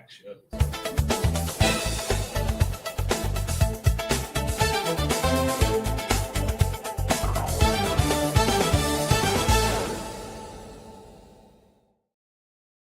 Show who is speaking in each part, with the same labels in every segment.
Speaker 1: back-to-back shows.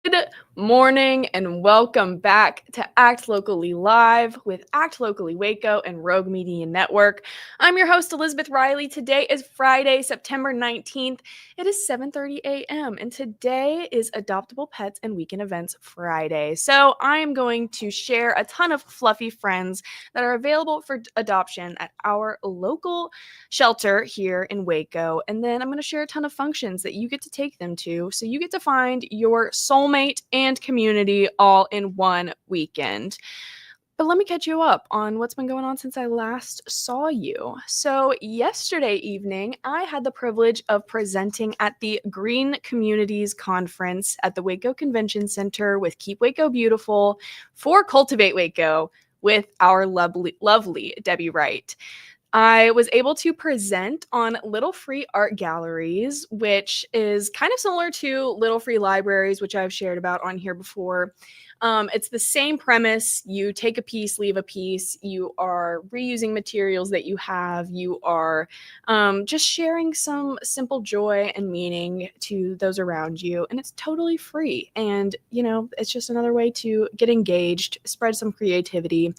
Speaker 2: Good morning and welcome back to Act Locally Live with Act Locally Waco and Rogue Media Network. I'm your host, Elizabeth Riley. Today is Friday, September 19th. It is 7:30 a.m. and today is Adoptable Pets and Weekend Events Friday. So I am going to share a ton of fluffy friends that are available for adoption at our local shelter here in Waco. And then I'm going to share a ton of functions that you get to take them to. So you get to find your soulmate and community all in one weekend. But let me catch you up on what's been going on since I last saw you. So yesterday evening, I had the privilege of presenting at the Green Communities Conference at the Waco Convention Center with Keep Waco Beautiful for Cultivate Waco with our lovely Debbie Wright. I was able to present on Little Free Art Galleries, which is kind of similar to Little Free Libraries, which I've shared about on here before. It's the same premise. You take a piece, leave a piece. You are reusing materials that you have. You are just sharing some simple joy and meaning to those around you. And it's totally free. And, it's just another way to get engaged, spread some creativity.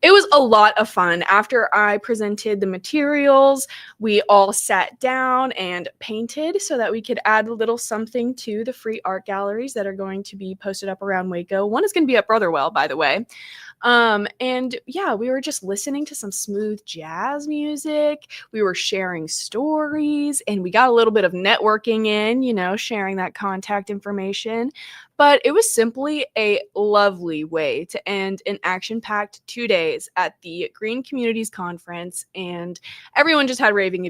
Speaker 2: It was a lot of fun. After I presented the materials, we all sat down and painted so that we could add a little something to the free art galleries that are going to be posted up around Waco. One is going to be at Brotherwell, by the way. We were just listening to some smooth jazz music. We were sharing stories and we got a little bit of networking in, sharing that contact information. But it was simply a lovely way to end an action-packed 2 days at the Green Communities Conference, and everyone just had raving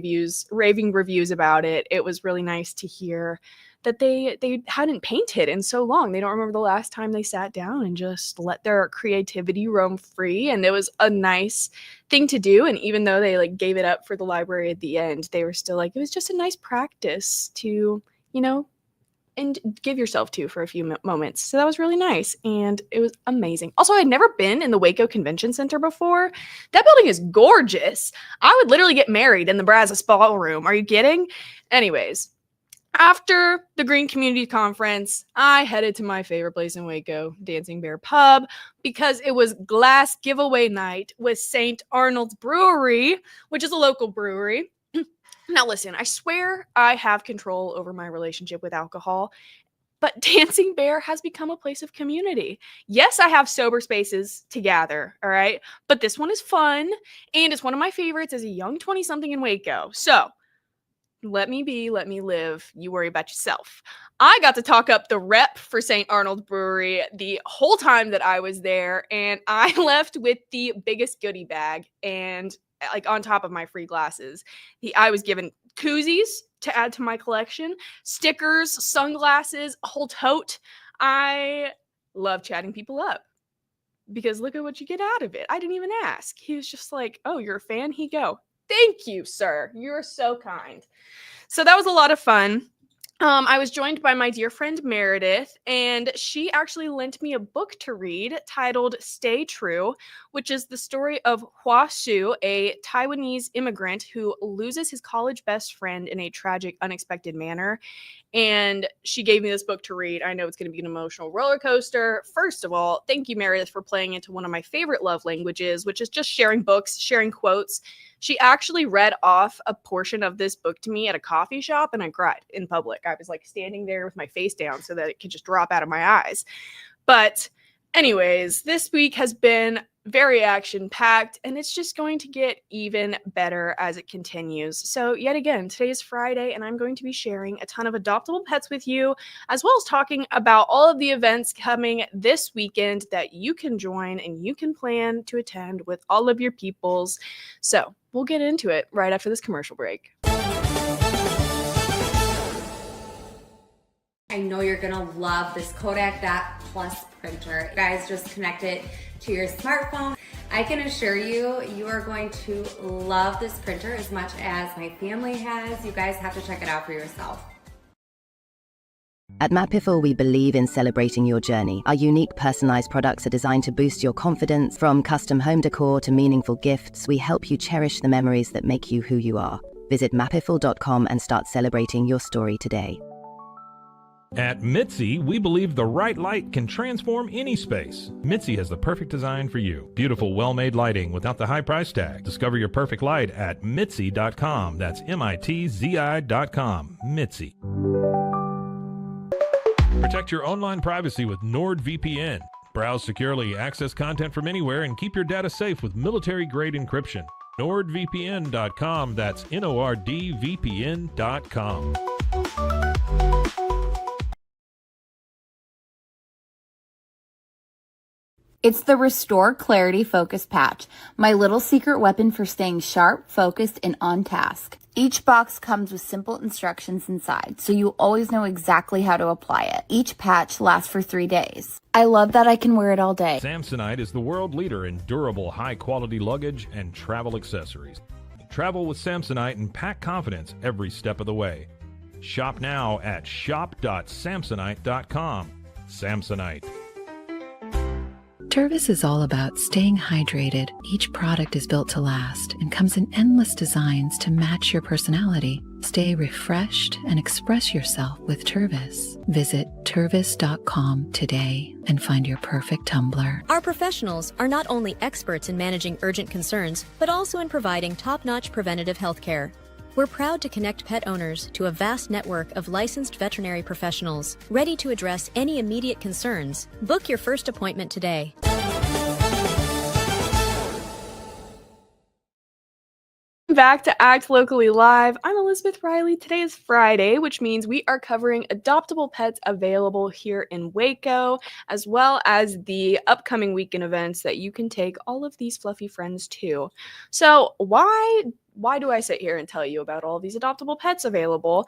Speaker 2: reviews about it. It was really nice to hear that they hadn't painted in so long. They don't remember the last time they sat down and just let their creativity roam free, and it was a nice thing to do. And even though they gave it up for the library at the end, they were still it was just a nice practice to, and give yourself to for a few moments. So that was really nice. And it was amazing. Also, I'd never been in the Waco Convention Center before. That building is gorgeous. I would literally get married in the Brazos Ballroom. Are you kidding? Anyways, after the Green Community Conference, I headed to my favorite place in Waco, Dancing Bear Pub, because it was glass giveaway night with St. Arnold's Brewery, which is a local brewery. Now listen, I swear I have control over my relationship with alcohol, but Dancing Bear has become a place of community. Yes, I have sober spaces to gather, all right? But this one is fun, and it's one of my favorites as a young 20-something in Waco. So, let me be, let me live. You worry about yourself. I got to talk up the rep for St. Arnold Brewery the whole time that I was there, and I left with the biggest goodie bag and on top of my free glasses. I was given koozies to add to my collection, stickers, sunglasses, a whole tote. I love chatting people up because look at what you get out of it. I didn't even ask. He was just like, oh, you're a fan? Here you go. Thank you, sir. You're so kind. So that was a lot of fun. I was joined by my dear friend Meredith, and she actually lent me a book to read titled Stay True, which is the story of Hua Su, a Taiwanese immigrant who loses his college best friend in a tragic, unexpected manner. And she gave me this book to read. I know it's going to be an emotional roller coaster. First of all, thank you, Meredith, for playing into one of my favorite love languages, which is just sharing books, sharing quotes. She actually read off a portion of this book to me at a coffee shop, and I cried in public. I was standing there with my face down so that it could just drop out of my eyes. But anyways, this week has been very action-packed, and it's just going to get even better as it continues. So yet again, today is Friday, and I'm going to be sharing a ton of adoptable pets with you, as well as talking about all of the events coming this weekend that you can join and you can plan to attend with all of your peoples. So we'll get into it right after this commercial break.
Speaker 3: I know you're gonna love this Kodak Dot Plus printer. You guys just connect it to your smartphone. I can assure you, you are going to love this printer as much as my family has. You guys have to check it out for yourself.
Speaker 1: At Mapiful, we believe in celebrating your journey. Our unique personalized products are designed to boost your confidence. From custom home decor to meaningful gifts, we help you cherish the memories that make you who you are. Visit mapiful.com and start celebrating your story today.
Speaker 4: At Mitzi, we believe the right light can transform any space. Mitzi has the perfect design for you. Beautiful, well-made lighting without the high price tag. Discover your perfect light at Mitzi.com. That's MITZI.com. Mitzi. Protect your online privacy with NordVPN. Browse securely, access content from anywhere, and keep your data safe with military-grade encryption. NordVPN.com. That's NORDVPN.com.
Speaker 5: It's the Restore Clarity Focus Patch, my little secret weapon for staying sharp, focused, and on task. Each box comes with simple instructions inside, so you always know exactly how to apply it. Each patch lasts for 3 days. I love that I can wear it all day.
Speaker 4: Samsonite is the world leader in durable, high-quality luggage and travel accessories. Travel with Samsonite and pack confidence every step of the way. Shop now at shop.samsonite.com. Samsonite.
Speaker 6: Tervis is all about staying hydrated. Each product is built to last and comes in endless designs to match your personality. Stay refreshed and express yourself with Tervis. Visit tervis.com today and find your perfect tumbler.
Speaker 7: Our professionals are not only experts in managing urgent concerns, but also in providing top-notch preventative health care. We're proud to connect pet owners to a vast network of licensed veterinary professionals, ready to address any immediate concerns. Book your first appointment today.
Speaker 2: Back to Act Locally Live. I'm Elizabeth Riley. Today is Friday, which means we are covering adoptable pets available here in Waco, as well as the upcoming weekend events that you can take all of these fluffy friends to. So why do I sit here and tell you about all these adoptable pets available?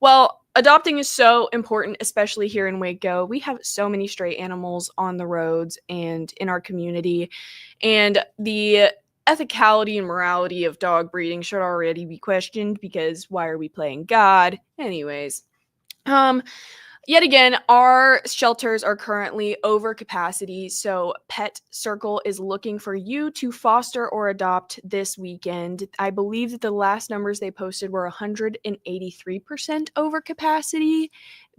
Speaker 2: Well, adopting is so important, especially here in Waco. We have so many stray animals on the roads and in our community, and the ethicality and morality of dog breeding should already be questioned, because why are we playing God? Anyways, yet again, our shelters are currently over capacity, so Pet Circle is looking for you to foster or adopt this weekend. I believe that the last numbers they posted were 183% over capacity.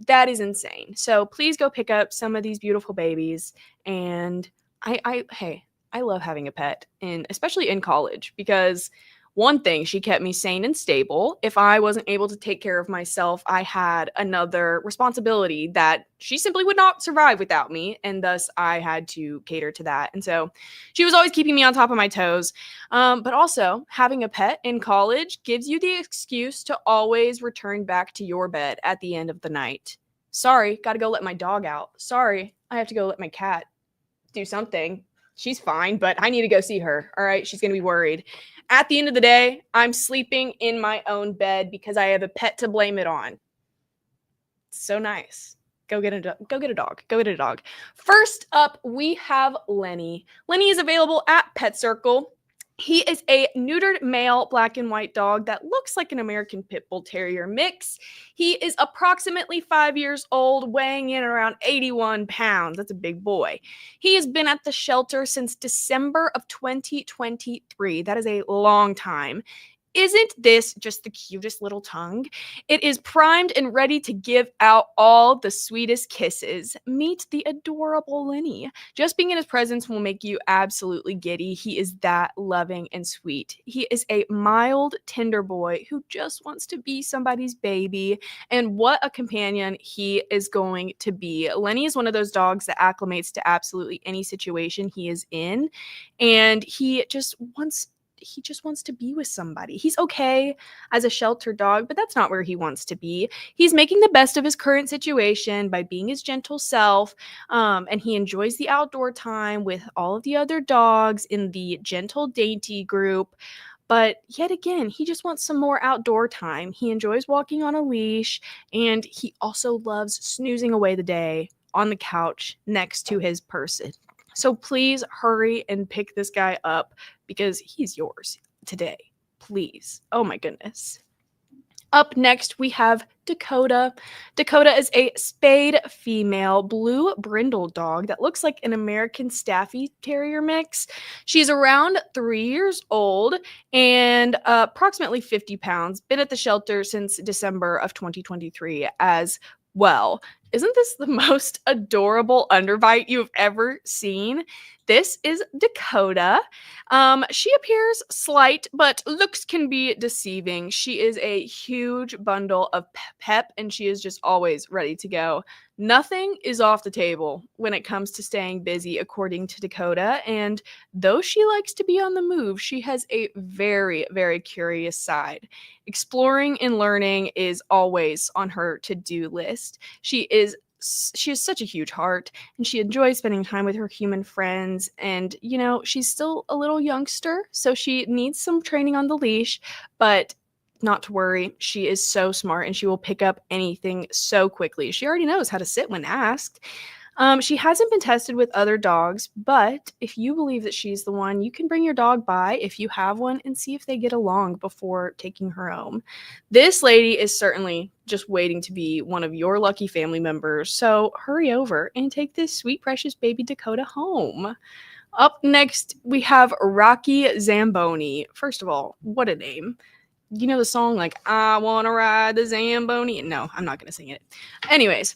Speaker 2: That is insane. So please go pick up some of these beautiful babies. And I love having a pet, especially in college, because one thing, she kept me sane and stable. If I wasn't able to take care of myself, I had another responsibility that she simply would not survive without me, and thus I had to cater to that. And so she was always keeping me on top of my toes. But also, having a pet in college gives you the excuse to always return back to your bed at the end of the night. Sorry, gotta go let my dog out. Sorry, I have to go let my cat do something. She's fine, but I need to go see her. All right, she's going to be worried. At the end of the day, I'm sleeping in my own bed because I have a pet to blame it on. So nice. Go get a dog. Go get a dog. First up, we have Lenny. Lenny is available at Pet Circle. He is a neutered male black and white dog that looks like an American Pit Bull Terrier mix. He is approximately 5 years old, weighing in around 81 pounds. That's a big boy. He has been at the shelter since December of 2023. That is a long time. Isn't this just the cutest little tongue? It is primed and ready to give out all the sweetest kisses. Meet the adorable Lenny. Just being in his presence will make you absolutely giddy. He is that loving and sweet. He is a mild, tender boy who just wants to be somebody's baby. And what a companion he is going to be. Lenny is one of those dogs that acclimates to absolutely any situation he is in. And he just wants to be with somebody. He's okay as a shelter dog, but that's not where he wants to be. He's making the best of his current situation by being his gentle self, and he enjoys the outdoor time with all of the other dogs in the gentle, dainty group. But yet again, he just wants some more outdoor time. He enjoys walking on a leash, and he also loves snoozing away the day on the couch next to his person. So please hurry and pick this guy up because he's yours today. Please. Oh my goodness. Up next, we have Dakota. Dakota is a spayed female blue brindle dog that looks like an American Staffy Terrier mix. She's around 3 years old and approximately 50 pounds. Been at the shelter since December of 2023 as well. Isn't this the most adorable underbite you've ever seen? This is Dakota. She appears slight, but looks can be deceiving. She is a huge bundle of pep, and she is just always ready to go. Nothing is off the table when it comes to staying busy, according to Dakota. And though she likes to be on the move, she has a very, very curious side. Exploring and learning is always on her to-do list. She has such a huge heart, and she enjoys spending time with her human friends. And she's still a little youngster, so she needs some training on the leash, but not to worry. She is so smart, and she will pick up anything so quickly. She already knows how to sit when asked. She hasn't been tested with other dogs, but if you believe that she's the one, you can bring your dog by if you have one and see if they get along before taking her home. This lady is certainly just waiting to be one of your lucky family members, so hurry over and take this sweet, precious baby Dakota home. Up next, we have Rocky Zamboni. First of all, what a name. You know the song, like, I want to ride the Zamboni? No, I'm not going to sing it. Anyways,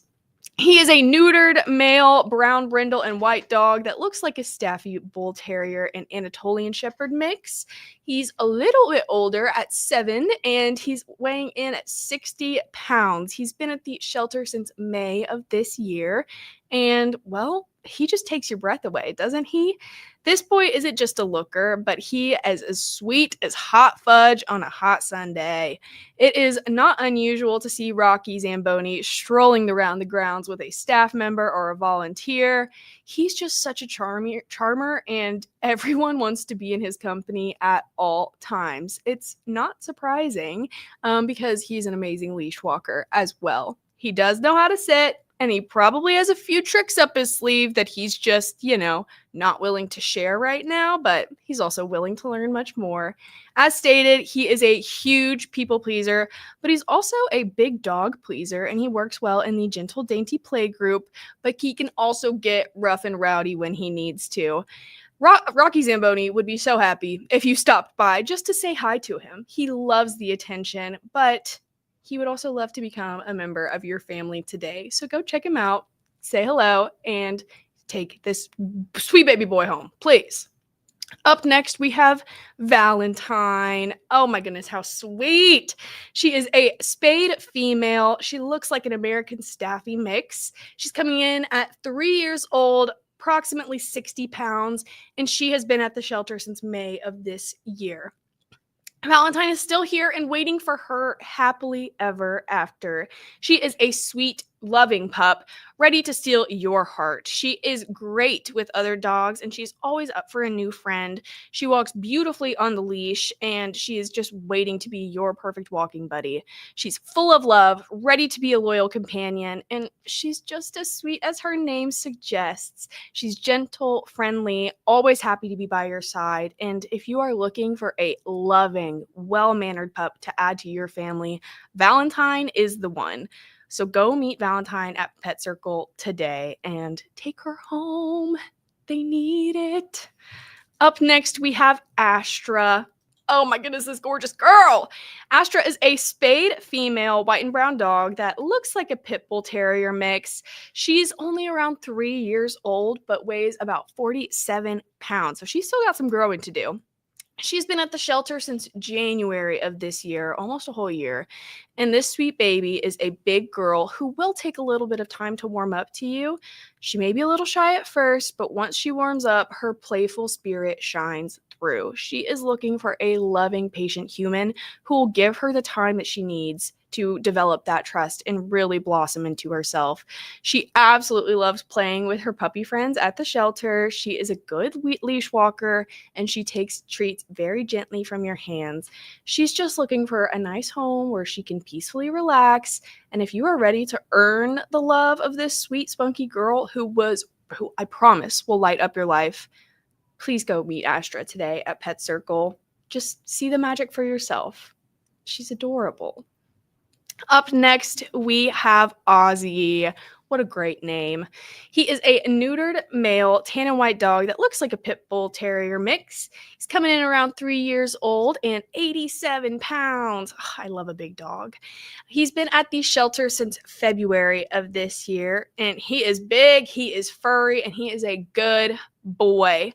Speaker 2: he is a neutered male brown brindle and white dog that looks like a Staffy Bull Terrier and Anatolian Shepherd mix. He's a little bit older at 7, and he's weighing in at 60 pounds. He's been at the shelter since May of this year, and, well, he just takes your breath away, doesn't he? This boy isn't just a looker, but he is as sweet as hot fudge on a hot Sunday. It is not unusual to see Rocky Zamboni strolling around the grounds with a staff member or a volunteer. He's just such a charmer, and everyone wants to be in his company at all times. It's not surprising because he's an amazing leash walker as well. He does know how to sit, and he probably has a few tricks up his sleeve that he's just, not willing to share right now, but he's also willing to learn much more. As stated, he is a huge people pleaser, but he's also a big dog pleaser, and he works well in the gentle, dainty play group, but he can also get rough and rowdy when he needs to. Rocky Zamboni would be so happy if you stopped by just to say hi to him. He loves the attention, but he would also love to become a member of your family today. So go check him out, say hello, and take this sweet baby boy home, please. Up next, we have Valentine. Oh my goodness, how sweet. She is a spayed female. She looks like an American Staffy mix. She's coming in at 3 years old, approximately 60 pounds, and she has been at the shelter since May of this year. Valentine is still here and waiting for her happily ever after. She is a sweet, loving pup, ready to steal your heart. She is great with other dogs, and she's always up for a new friend. She walks beautifully on the leash, and she is just waiting to be your perfect walking buddy. She's full of love, ready to be a loyal companion, and she's just as sweet as her name suggests. She's gentle, friendly, always happy to be by your side, and if you are looking for a loving, well-mannered pup to add to your family, Valentine is the one. So go meet Valentine at Pet Circle today and take her home. They need it. Up next, we have Astra. Oh my goodness, this gorgeous girl. Astra is a spayed female white and brown dog that looks like a pit bull terrier mix. She's only around 3 years old, but weighs about 47 pounds. So she's still got some growing to do. She's been at the shelter since January of this year, almost a whole year. And this sweet baby is a big girl who will take a little bit of time to warm up to you. She may be a little shy at first, but once she warms up, her playful spirit shines through. She is looking for a loving, patient human who will give her the time that she needs to develop that trust and really blossom into herself. She absolutely loves playing with her puppy friends at the shelter. She is a good leash walker, and she takes treats very gently from your hands. She's just looking for a nice home where she can peacefully relax. And if you are ready to earn the love of this sweet, spunky girl who I promise will light up your life, please go meet Astra today at Pet Circle. Just see the magic for yourself. She's adorable. Up next, we have Ozzy. What a great name. He is a neutered male tan and white dog that looks like a pit bull terrier mix. He's coming in around 3 years old and 87 pounds. Oh, I love a big dog. He's been at the shelter since February of this year, and he is big, he is furry, and he is a good boy.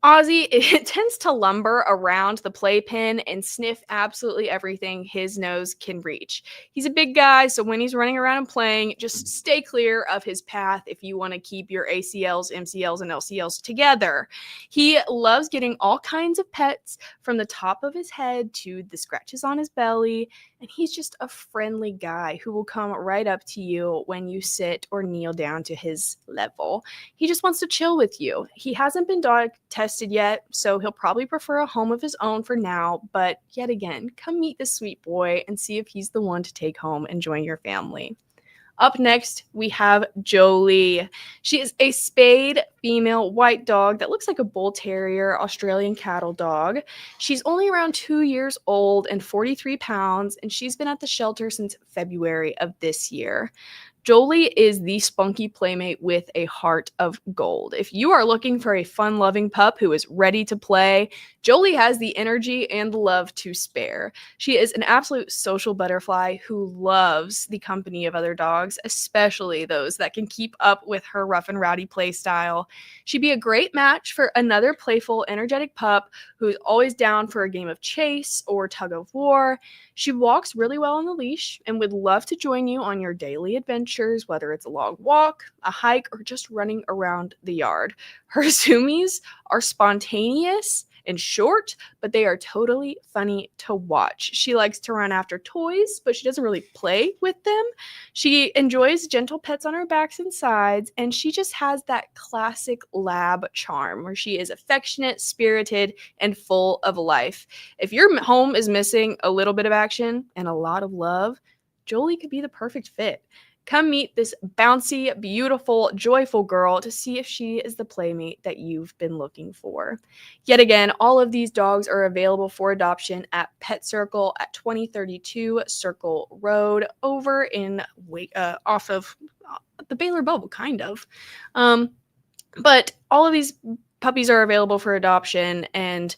Speaker 2: Ozzy tends to lumber around the playpen and sniff absolutely everything his nose can reach. He's a big guy, so when he's running around and playing, just stay clear of his path if you want to keep your ACLs, MCLs, and LCLs together. He loves getting all kinds of pets, from the top of his head to the scratches on his belly, and he's just a friendly guy who will come right up to you when you sit or kneel down to his level. He just wants to chill with you. He hasn't been dog tested yet, so he'll probably prefer a home of his own for now, but yet again, come meet this sweet boy and see if he's the one to take home and join your family. Up next, we have Jolie. She is a spayed female white dog that looks like a bull terrier, Australian cattle dog. She's only around 2 years old and 43 pounds, and she's been at the shelter since February of this year. Jolie is the spunky playmate with a heart of gold. If you are looking for a fun-loving pup who is ready to play, Jolie has the energy and the love to spare. She is an absolute social butterfly who loves the company of other dogs, especially those that can keep up with her rough and rowdy play style. She'd be a great match for another playful, energetic pup who's always down for a game of chase or tug of war. She walks really well on the leash and would love to join you on your daily adventures, whether it's a long walk, a hike, or just running around the yard. Her zoomies are spontaneous and short, but they are totally funny to watch. She likes to run after toys, but she doesn't really play with them. She enjoys gentle pets on her backs and sides, and she just has that classic lab charm where she is affectionate, spirited, and full of life. If your home is missing a little bit of action and a lot of love, Jolie could be the perfect fit. Come meet this bouncy, beautiful, joyful girl to see if she is the playmate that you've been looking for. Yet again, all of these dogs are available for adoption at Pet Circle at 2032 Circle Road over in off of the Baylor Bubble, kind of. But all of these puppies are available for adoption, and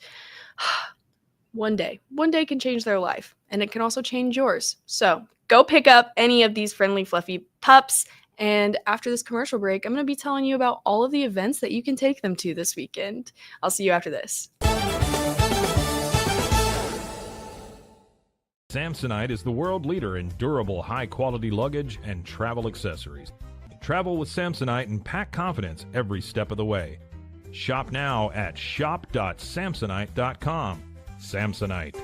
Speaker 2: one day can change their life, and it can also change yours. So go pick up any of these friendly, fluffy pups. And after this commercial break, I'm going to be telling you about all of the events that you can take them to this weekend. I'll see you after this.
Speaker 4: Samsonite is the world leader in durable, high-quality luggage and travel accessories. Travel with Samsonite and pack confidence every step of the way. Shop now at shop.samsonite.com. Samsonite.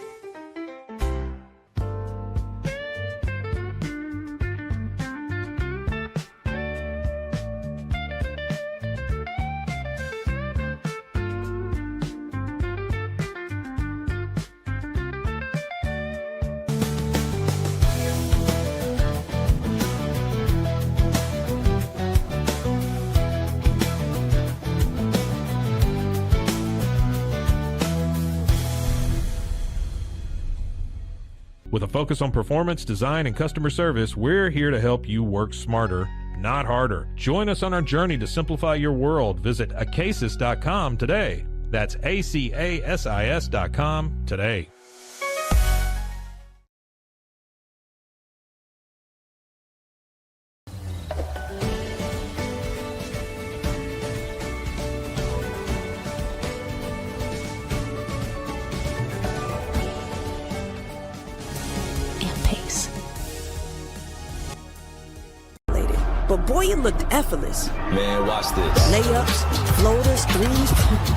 Speaker 4: With a focus on performance, design, and customer service, we're here to help you work smarter, not harder. Join us on our journey to simplify your world. Visit acasis.com today. That's ACASIS.com today.
Speaker 8: But boy, it looked effortless.
Speaker 9: Man, watch this.
Speaker 8: Layups, floaters, threes.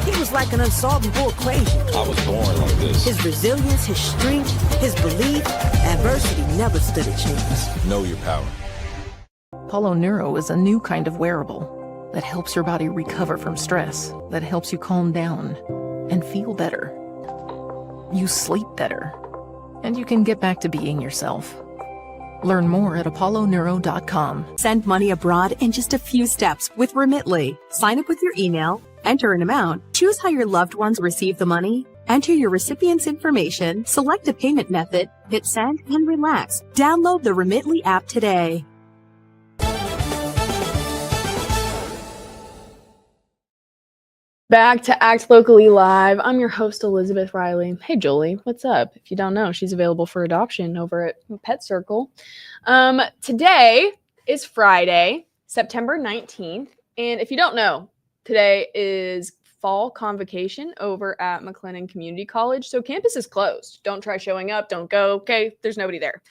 Speaker 8: He was like an unsolvable equation.
Speaker 9: I was born like this.
Speaker 8: His resilience, his strength, his belief, adversity never stood a chance.
Speaker 9: Know your power.
Speaker 10: Apollo Neuro is a new kind of wearable that helps your body recover from stress, that helps you calm down and feel better. You sleep better, and you can get back to being yourself. Learn more at apolloneuro.com.
Speaker 11: Send money abroad in just a few steps with Remitly. Sign up with your email, enter an amount, choose how your loved ones receive the money, Enter your recipient's information, select a payment method, hit send, and relax. Download the Remitly app today.
Speaker 2: Back to Act Locally Live. I'm your host, Elizabeth Riley. Hey, Jolie, what's up? If you don't know, she's available for adoption over at Pet Circle. Today is Friday, September 19th. And if you don't know, today is fall convocation over at McLennan Community College. So campus is closed. Don't try showing up. Don't go. Okay, there's nobody there.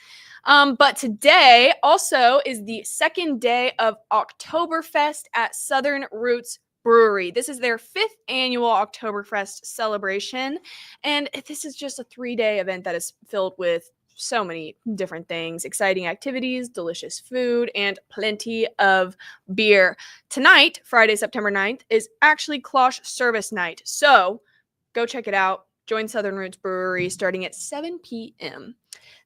Speaker 2: But today also is the second day of Oktoberfest at Southern Roots Brewery. This is their 5th annual Oktoberfest celebration, and this is just a 3-day event that is filled with so many different things, exciting activities, delicious food, and plenty of beer. Tonight, Friday, September 9th, is actually Cloche Service Night, so go check it out. Join Southern Roots Brewery starting at 7 p.m.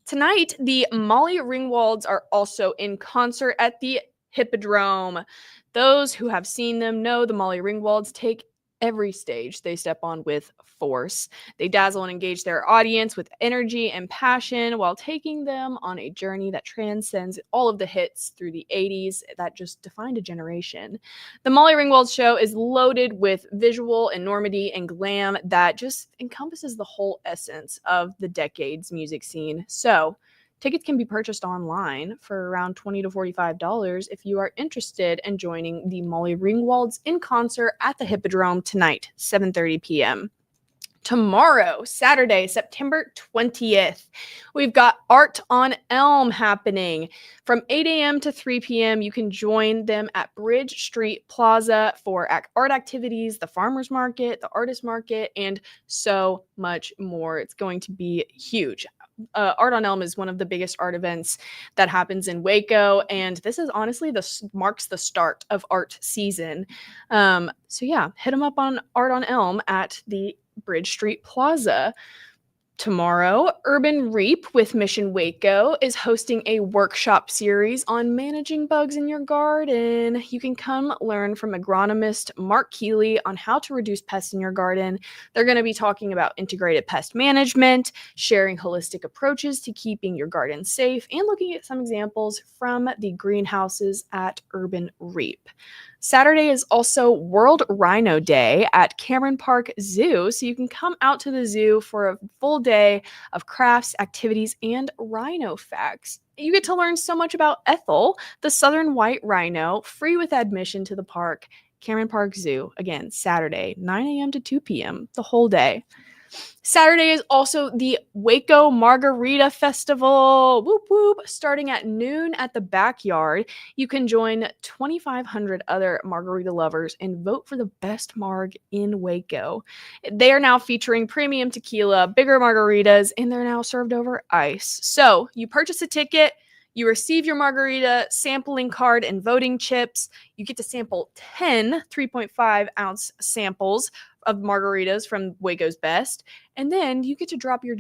Speaker 2: Tonight, the Molly Ringwalds are also in concert at the Hippodrome. Those who have seen them know the Molly Ringwalds take every stage they step on with force. They dazzle and engage their audience with energy and passion while taking them on a journey that transcends all of the hits through the 80s that just defined a generation. The Molly Ringwald show is loaded with visual enormity and glam that just encompasses the whole essence of the decade's music scene. So, tickets can be purchased online for around $20 to $45 if you are interested in joining the Molly Ringwalds in concert at the Hippodrome tonight, 7:30 p.m. Tomorrow, Saturday, September 20th, we've got Art on Elm happening from 8 a.m. to 3 p.m. You can join them at Bridge Street Plaza for art activities, the farmers market, the artist market, and so much more. It's going to be huge. Art on Elm is one of the biggest art events that happens in Waco, and this is honestly marks the start of art season. So yeah, hit them up on Art on Elm at the Bridge Street Plaza. Tomorrow, Urban Reap with Mission Waco is hosting a workshop series on managing bugs in your garden. You can come learn from agronomist Mark Keeley on how to reduce pests in your garden. They're going to be talking about integrated pest management, sharing holistic approaches to keeping your garden safe, and looking at some examples from the greenhouses at Urban Reap. Saturday is also World Rhino Day at Cameron Park Zoo, so you can come out to the zoo for a full day of crafts, activities, and rhino facts. You get to learn so much about Ethel, the southern white rhino, free with admission to the park. Cameron Park Zoo, again, Saturday, 9 a.m. to 2 p.m., the whole day. Saturday is also the Waco Margarita Festival, whoop whoop, starting at noon at the Backyard. You can join 2,500 other margarita lovers and vote for the best marg in Waco. They are now featuring premium tequila, bigger margaritas, and they're now served over ice. So you purchase a ticket, you receive your margarita sampling card and voting chips. You get to sample 10 3.5 ounce samples of margaritas from Waco's Best. And then you get to drop your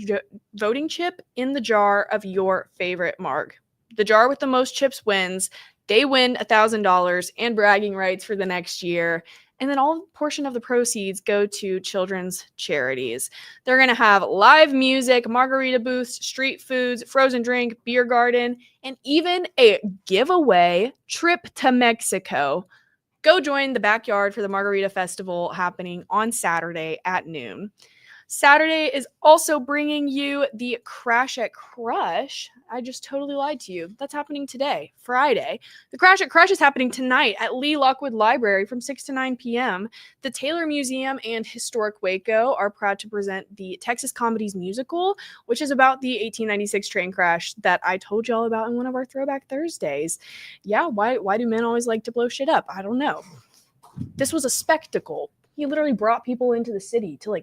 Speaker 2: voting chip in the jar of your favorite marg. The jar with the most chips wins. They win $1,000 and bragging rights for the next year. And then all portion of the proceeds go to children's charities. They're going to have live music, margarita booths, street foods, frozen drink, beer garden, and even a giveaway trip to Mexico. Go join the Backyard for the Margarita Festival happening on Saturday at noon. Saturday is also bringing you the Crash at Crush. I just totally lied to you. That's happening today, Friday. The Crash at Crush is happening tonight at Lee Lockwood Library from 6 to 9 p.m. The Taylor Museum and Historic Waco are proud to present the Texas Comedies musical, which is about the 1896 train crash that I told you all about in one of our Throwback Thursdays. Yeah, why do men always like to blow shit up? I don't know. This was a spectacle. He literally brought people into the city to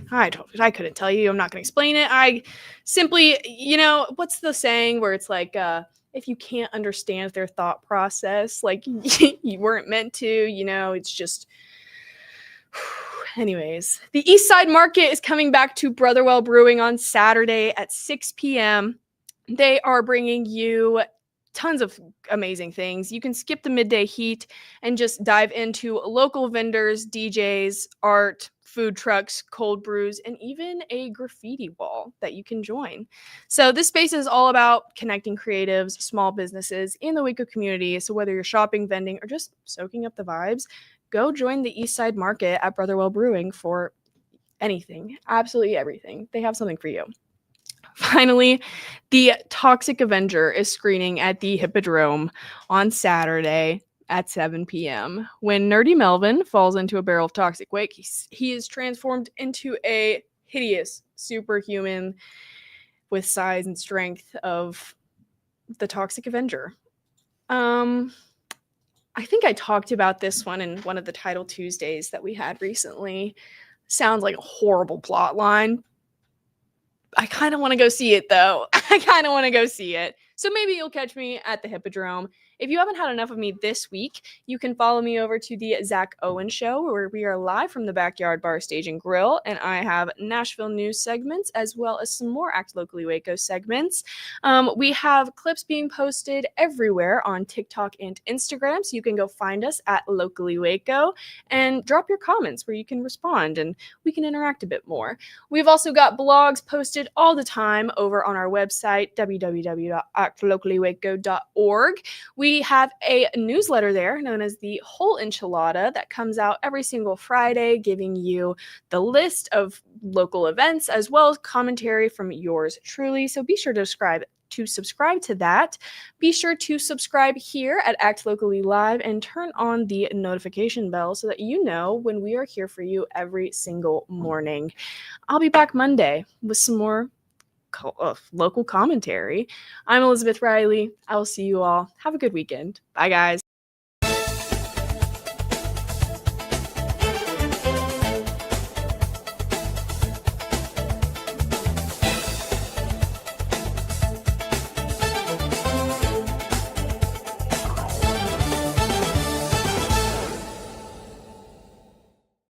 Speaker 2: I couldn't tell you. I'm not going to explain it. I simply, what's the saying where it's like, if you can't understand their thought process, like you weren't meant to, it's just. Anyways, the East Side Market is coming back to Brotherwell Brewing on Saturday at 6 p.m. They are bringing you tons of amazing things. You can skip the midday heat and just dive into local vendors, DJs, art, food trucks, cold brews, and even a graffiti wall that you can join. So this space is all about connecting creatives, small businesses in the Waco community. So whether you're shopping, vending, or just soaking up the vibes, go join the East Side Market at Brotherwell Brewing for anything, absolutely everything. They have something for you. Finally, the Toxic Avenger is screening at the Hippodrome on Saturday at 7 p.m. When Nerdy Melvin falls into a barrel of toxic wake, he is transformed into a hideous superhuman with size and strength of the Toxic Avenger. I think I talked about this one in one of the Title Tuesdays that we had recently. Sounds like a horrible plot line. I kind of want to go see it, though. So maybe you'll catch me at the Hippodrome. If you haven't had enough of me this week, you can follow me over to the Zach Owen Show, where we are live from the Backyard Bar Stage and Grill, and I have Nashville news segments as well as some more Act Locally Waco segments. We have clips being posted everywhere on TikTok and Instagram, so you can go find us at Locally Waco and drop your comments where you can respond and we can interact a bit more. We've also got blogs posted all the time over on our website, www.actlocallywaco.org. We have a newsletter there known as the Whole Enchilada that comes out every single Friday, giving you the list of local events as well as commentary from yours truly. So be sure to subscribe to that. Be sure to subscribe here at Act Locally Live and turn on the notification bell so that you know when we are here for you every single morning. I'll be back Monday with some more local commentary. I'm Elizabeth Riley. I will see you all. Have a good weekend. Bye, guys.